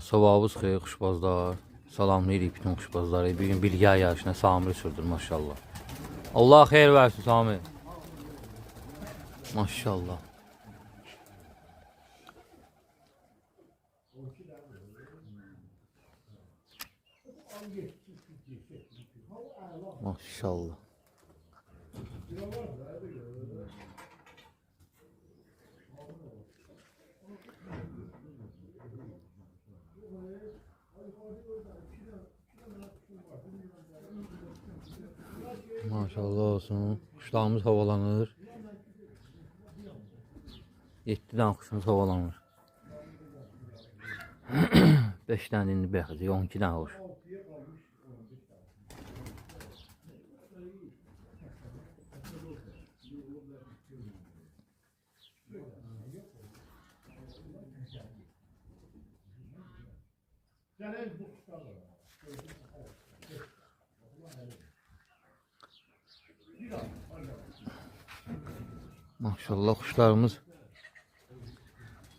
Savabız xeyir kuşbazlar. Salamlayırıq bütün kuşbazları. Bir gün bilgi yarışına Samir sürdür maşallah. Allah xeyir versin Samir. Maşallah. Maşallah. Maşallah olsun. Kuşlarımız havalanır. 7 tane kuşumuz havalanır. 5 tane indi bəxəcək, 12 tane kuş. Maşallah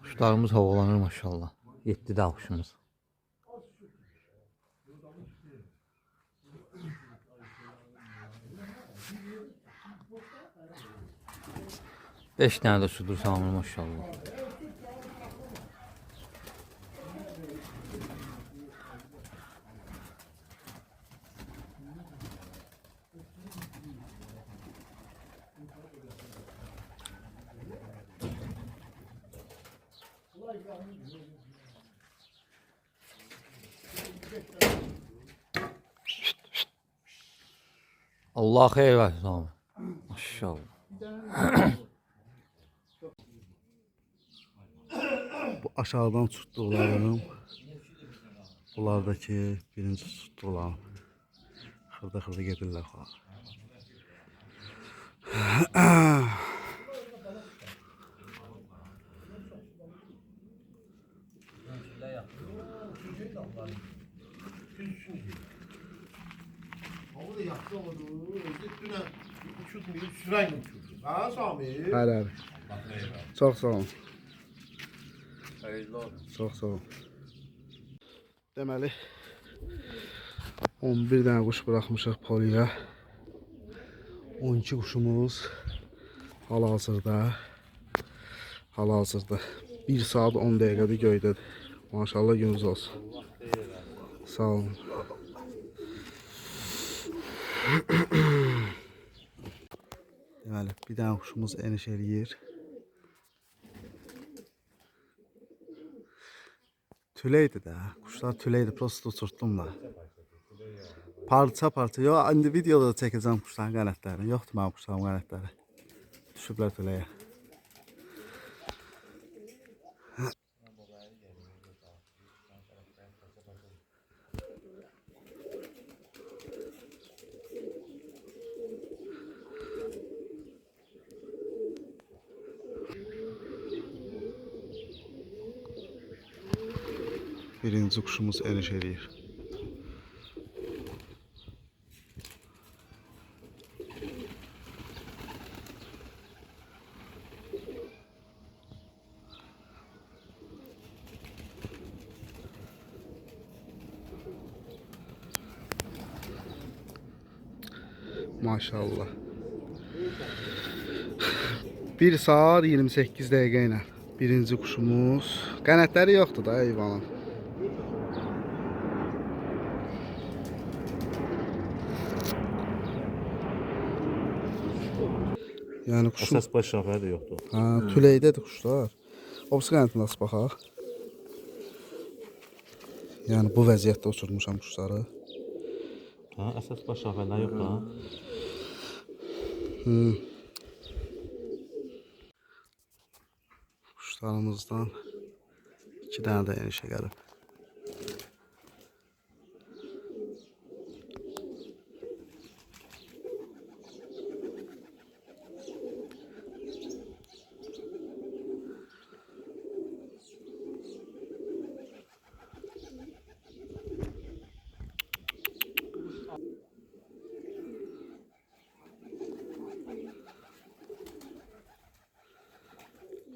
kuşlarımız havalanır maşallah. 7 tane kuşumuz. Beş tane de sudur Samir maşallah. Allah xeyir versin Samir. Maşallah. Bu aşağıdan tutduqlarım. Bunlardaki birinci tutduqlarım. Xırda gedirlər. Ha Samir. Hayır. Çok sağ olun. Hayırlı olsun. Çok sağ olun. Deməli 11 dənə quş buraxmışıq poliyə. 12 quşumuz hal-hazırda 1 saat 10 dəqiqədir göydədir. Maşallah gününüz olsun. Sağ olun. Deməli bir dənə quşumuz eniş eləyir. Tüleydi də. Kuşlar tüleydi. Prosto uçurtdum da. Parça. Yox, indi videoda da çəkəcəm kuşların qanətlərini. Yoxdur mənim kuşların qanətləri. Düşüblər tüləyə. Birinci kuşumuz eniş eləyir. Maşallah. 1 saat 28 dəqiqə ilə birinci kuşumuz. Qanətləri yoxdur da heyvanın. Yəni kuşun Əsas baş şəfəri də yoxdur. Tüleydədir kuşlar. Obsi qanətinə nasıl baxaq? Yəni bu vəziyyətdə uçurmuşam kuşları. Əsas baş şəfərlər yoxdur. Kuşlarımızdan 2 dənə də enişə gəlib.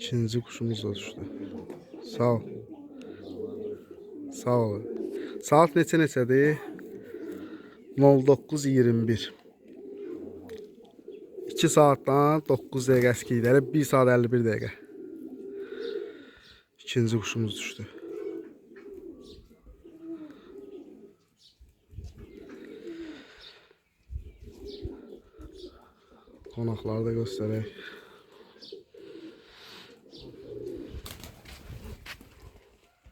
İkinci kuşumuz da düştü. Sağ ol. Sağ olun. Saat neçədir? 09:21. 2 saatdan 9 dəqiqə əskiləri, 1 saat 51 dəqiqə. İkinci quşumuz düşdü. Qonaqları da göstərək.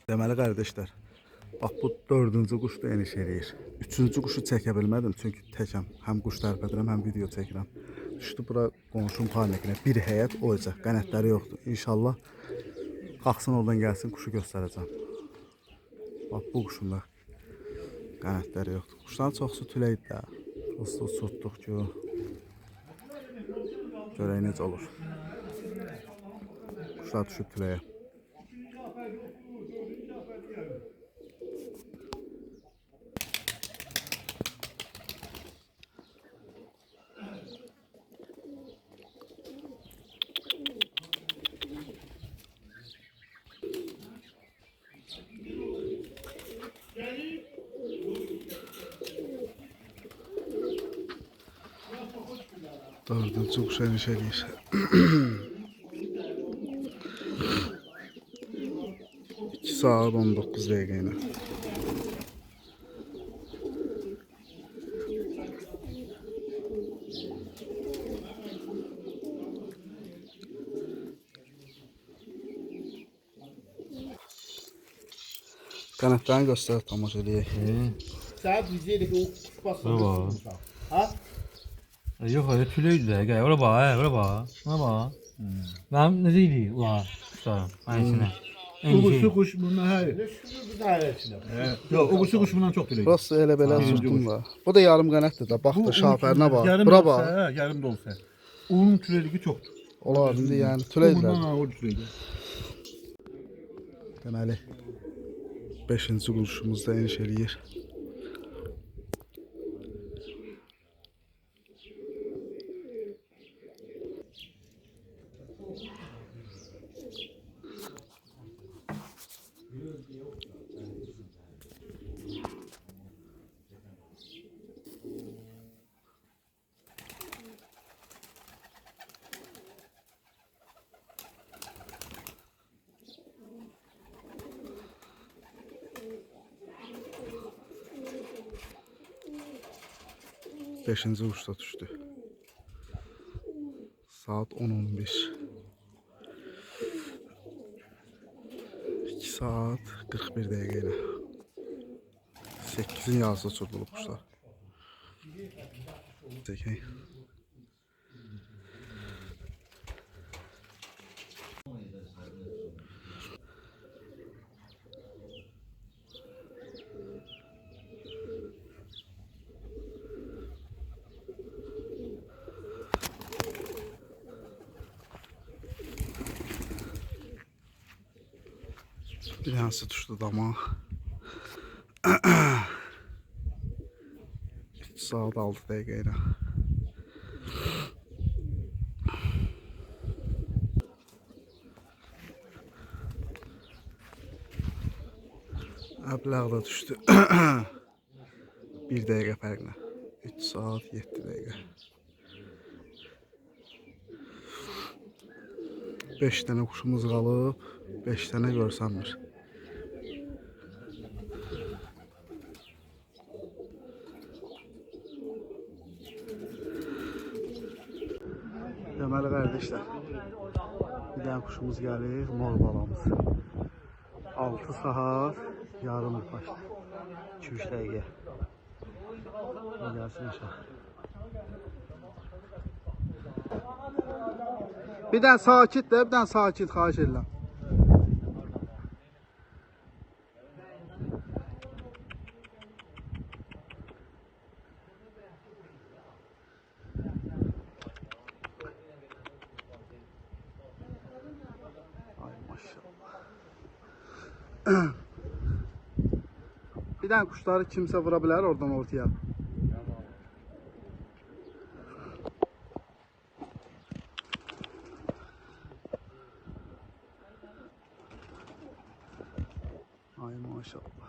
Deməli qardaşlar, bax bu 4-cü quşda eniş eləyir. 3-cü quşu çəkə bilmədim çünki təkəm. Həm quş tərpədirəm, həm video çəkirəm. Düşdü bura qonşum parnekinə. Bir həyət oyacaq, qənətləri yoxdur. İnşallah qalxsın oradan gəlsin, quşu göstərəcəm. Bax bu quşun da qənətləri yoxdur. Quşların çoxsu tüləydi də. Prosto uçurtduq ki o. Görək necə olur. Quşlar düşüb tüləyə. Dördüncü quşa eniş eləyir. 2 saat 19 dəqiqə ilə. Qanatlarını göstər, tamaşa eləyək. Saat diyecek o kuş basıyor. Bravo. Ha? Yox, öyle tülüydü də. Gəl, ora bax, ora bax. Ora bax. Mənim necə idi? Ulan, quşlarım. Mənimkinə. O kuşu kuş bundan hayır. Ne şükür bir dairesine. Yok o kuşu kuş bundan çok bile. Burası elə belə zırtım var. Bu da yarım qənətdir də. Bax da şafərinə bax. Yarım Bura da bax. olsa, yarım da olsa. Onun türeligi çoktur. Olar indi yəni O tüləyirlər. bundan ağır türeligi. Deməli 5-ci quşumuz da eniş eləyir. Beşinci uçta düşdü. Saat 10:11. 2 saat 41 dəqiqə ilə. 8-in yarısı uçurdu bu quşlar. Çəkək. Bir tanesi düştü dama. 3 saat 6 dəqiqə ilə. Əbləğ da düşdü. 1 dəqiqə fərqlə. 3 saat 7 dəqiqə. 5 dənə quşumuz qalıb, 5 dənə görsənmir. Deməli qardaşlar, bir dənə quşumuz gəlir, mor balamız. 6 saat yarım başlı. 2-3 dəqiqə. Gəlsin aşağı. Bir dənə sakit də, bir dənə sakit, xahiş edirəm. Ay maşallah. Bir dənə quşları kimsə vura bilər oradan ortaya. Ay maşallah.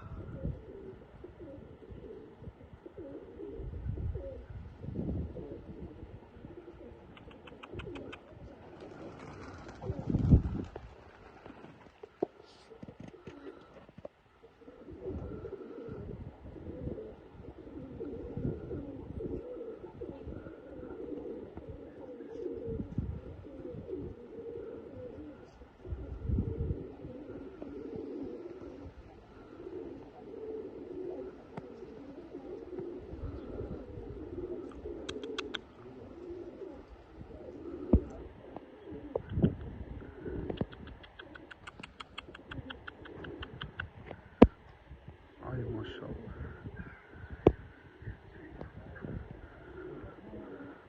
maşallah.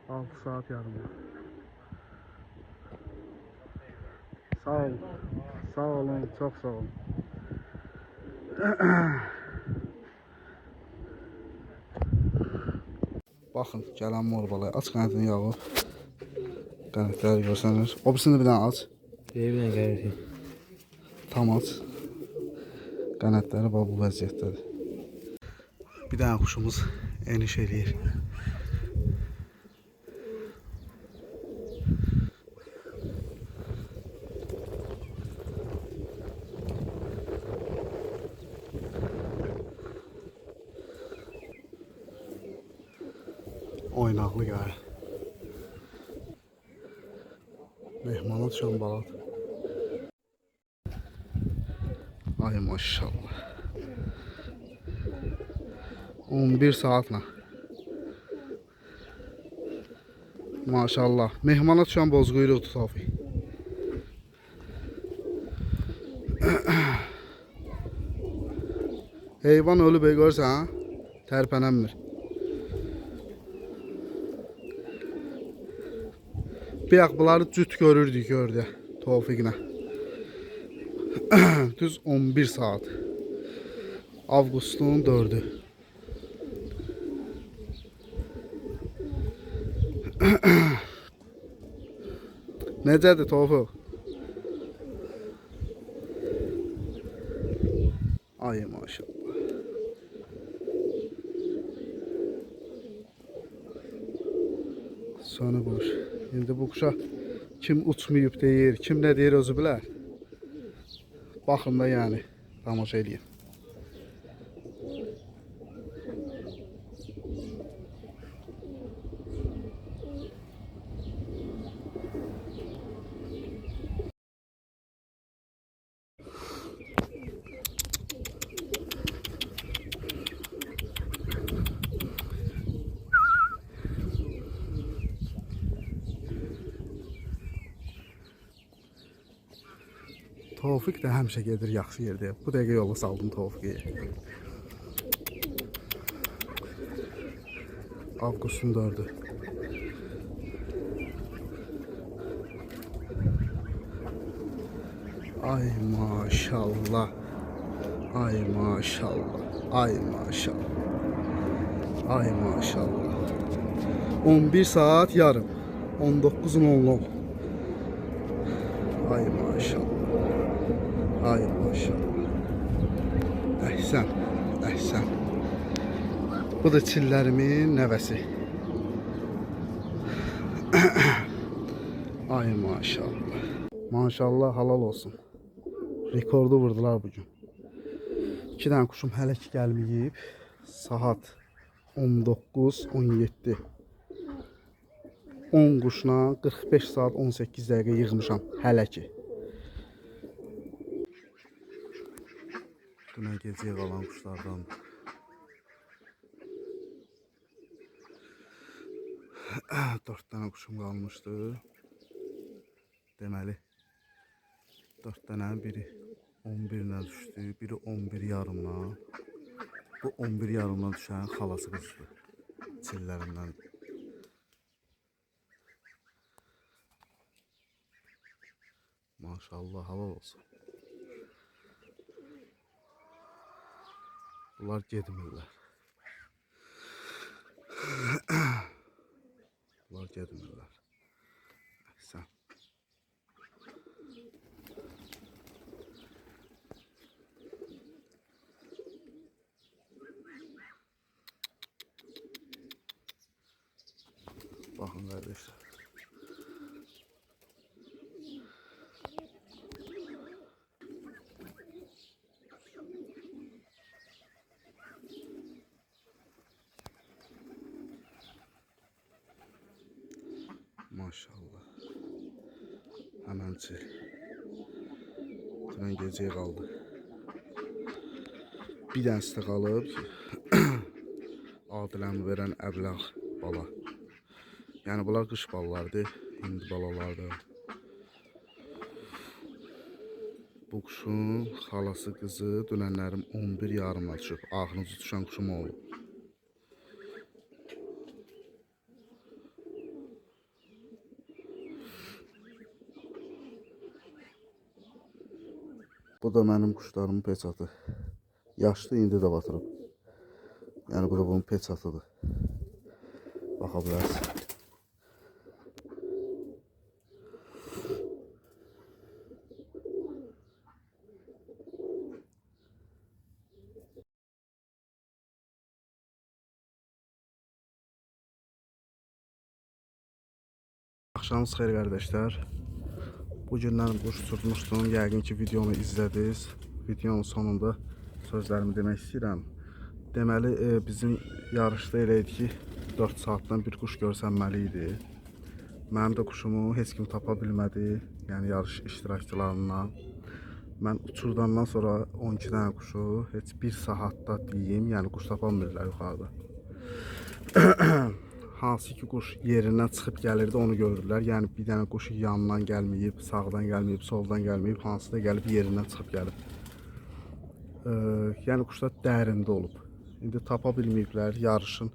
6 saat yarım. Sağ olun. Sağ olun. Çok sağ olun. Baxın, gələn morbalaya aç qanadını yağı. Qanadları görsənir. O birisini bir dənə aç. Bir dənə gəlir. Tam aç. Qanadları bu vəziyyətdədir. Bir dənə quşumuz eniş eləyir. Oynaqlı gəlir. Mehmana düşən balat. Ay maşallah. 11 saatlə. Maşallah. Mehmana düşən bozquyruqdur Tofiq. Heyvan ölüb görsən, ha? Tərpənənmir. Bir bunları cüt görürdük gördü Tofiqlə. Düz 11 saat. Avqustun 4'ü. Necədir Tofiq? Ay maşallah. Sonra boş. İndi bu kuşa kim uçmayıb deyir, kim nə deyir özü bilər. Baxın da yəni tamaşa eləyin. Tofiq də həmişə gedir yaxşı yerdə. Bu dəqiqə yola saldım Tofiqi. Avqustun 4'ü. Ay maşallah. Ay maşallah. Ay maşallah. Ay maşallah. 11 saat yarım. 19:10. Ay maşallah. Ay maşallah. Əhsən, əhsən. Bu da çillərimin nəvəsi. Ay maşallah. Maşallah halal olsun. Rekordu vurdular bugün. 2 dənə kuşum hələ ki gəlməyib. Saat 19:17. 10 quşla 45 saat 18 dəqiqə yığmışam hələ ki. Dünən gecəyə qalan quşlardan. Dört tane kuşum qalmışdı. Deməli 4 dənə, biri 11-lə düşdü, biri 11 yarımla. Bu 11 yarımla düşən xalası qızdı. Çillərindən. Maşallah halal olsun. Bunlar getmirlər. Bunlar getmirlər. Sən. Baxın qardaşlar. Maşallah. Həmənçi. Dünən gecəyə qaldı. Bir dənəsi də qalıb ki, Adiləmi verən əbləğ bala. Yəni bunlar qış balalardır, hindi balalardır. Bu quşun xalası qızı dünənlərim 11 yarımla düşüb. Axırıncı düşən quşum o olub. Bu da mənim quşlarımın peçatı. Yaşlı indi də batırıb. Yəni bu da bunun peçatıdır. Baxa bilərsiniz. Axşamınız xeyir qardaşlar. Bu gündən quş uçurmuşdum. Yəqin ki videonu izlədiniz. Videonun sonunda sözlərimi demək istəyirəm. Deməli bizim yarışda elə idi ki 4 saatdan bir quş görsənməli idi. Mənim də quşumu heç kim tapa bilmədi. Yəni yarış iştirakçılarından. Mən uçurdandan sonra 12 dənə quşu heç bir saatda deyim, yəni quş tapamırlar yuxarıda. Hansı ki quş yerindən çıxıb gəlirdi onu görürlər. Yəni bir dənə quş yandan gəlməyib, sağdan gəlməyib, soldan gəlməyib, hansı da gəlib yerindən çıxıb gəlib. Yəni quşlar dərində olub. İndi tapa bilməyiblər. Yarışın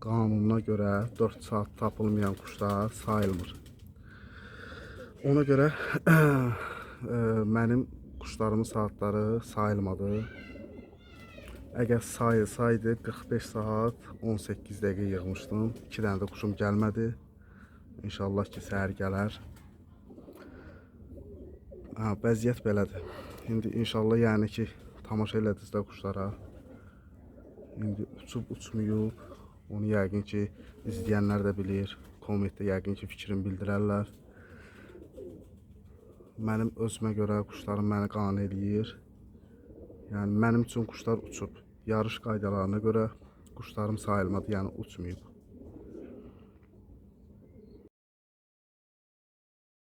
qanununa görə 4 saat tapılmayan quşlar sayılmır. Ona görə mənim quşlarımın saatları sayılmadı. Əgər sayılsaydı 45 saat 18 dəqiqə yığmışdım. 2 dənə də quşum gəlmədi. İnşallah ki səhər gələr. Vəziyyət belədir. İndi inşallah yəni ki tamaşa elədiniz də quşlara. İndi uçub uçmayıb. Onu yəqin ki izləyənlər də bilir. Kommentdə yəqin ki fikrini bildirərlər. Mənim özümə görə quşlarım məni qane eləyir. Yəni mənim üçün quşlar uçub. Yarış qaydalarına görə quşlarım sayılmadı, yəni uçmayıb.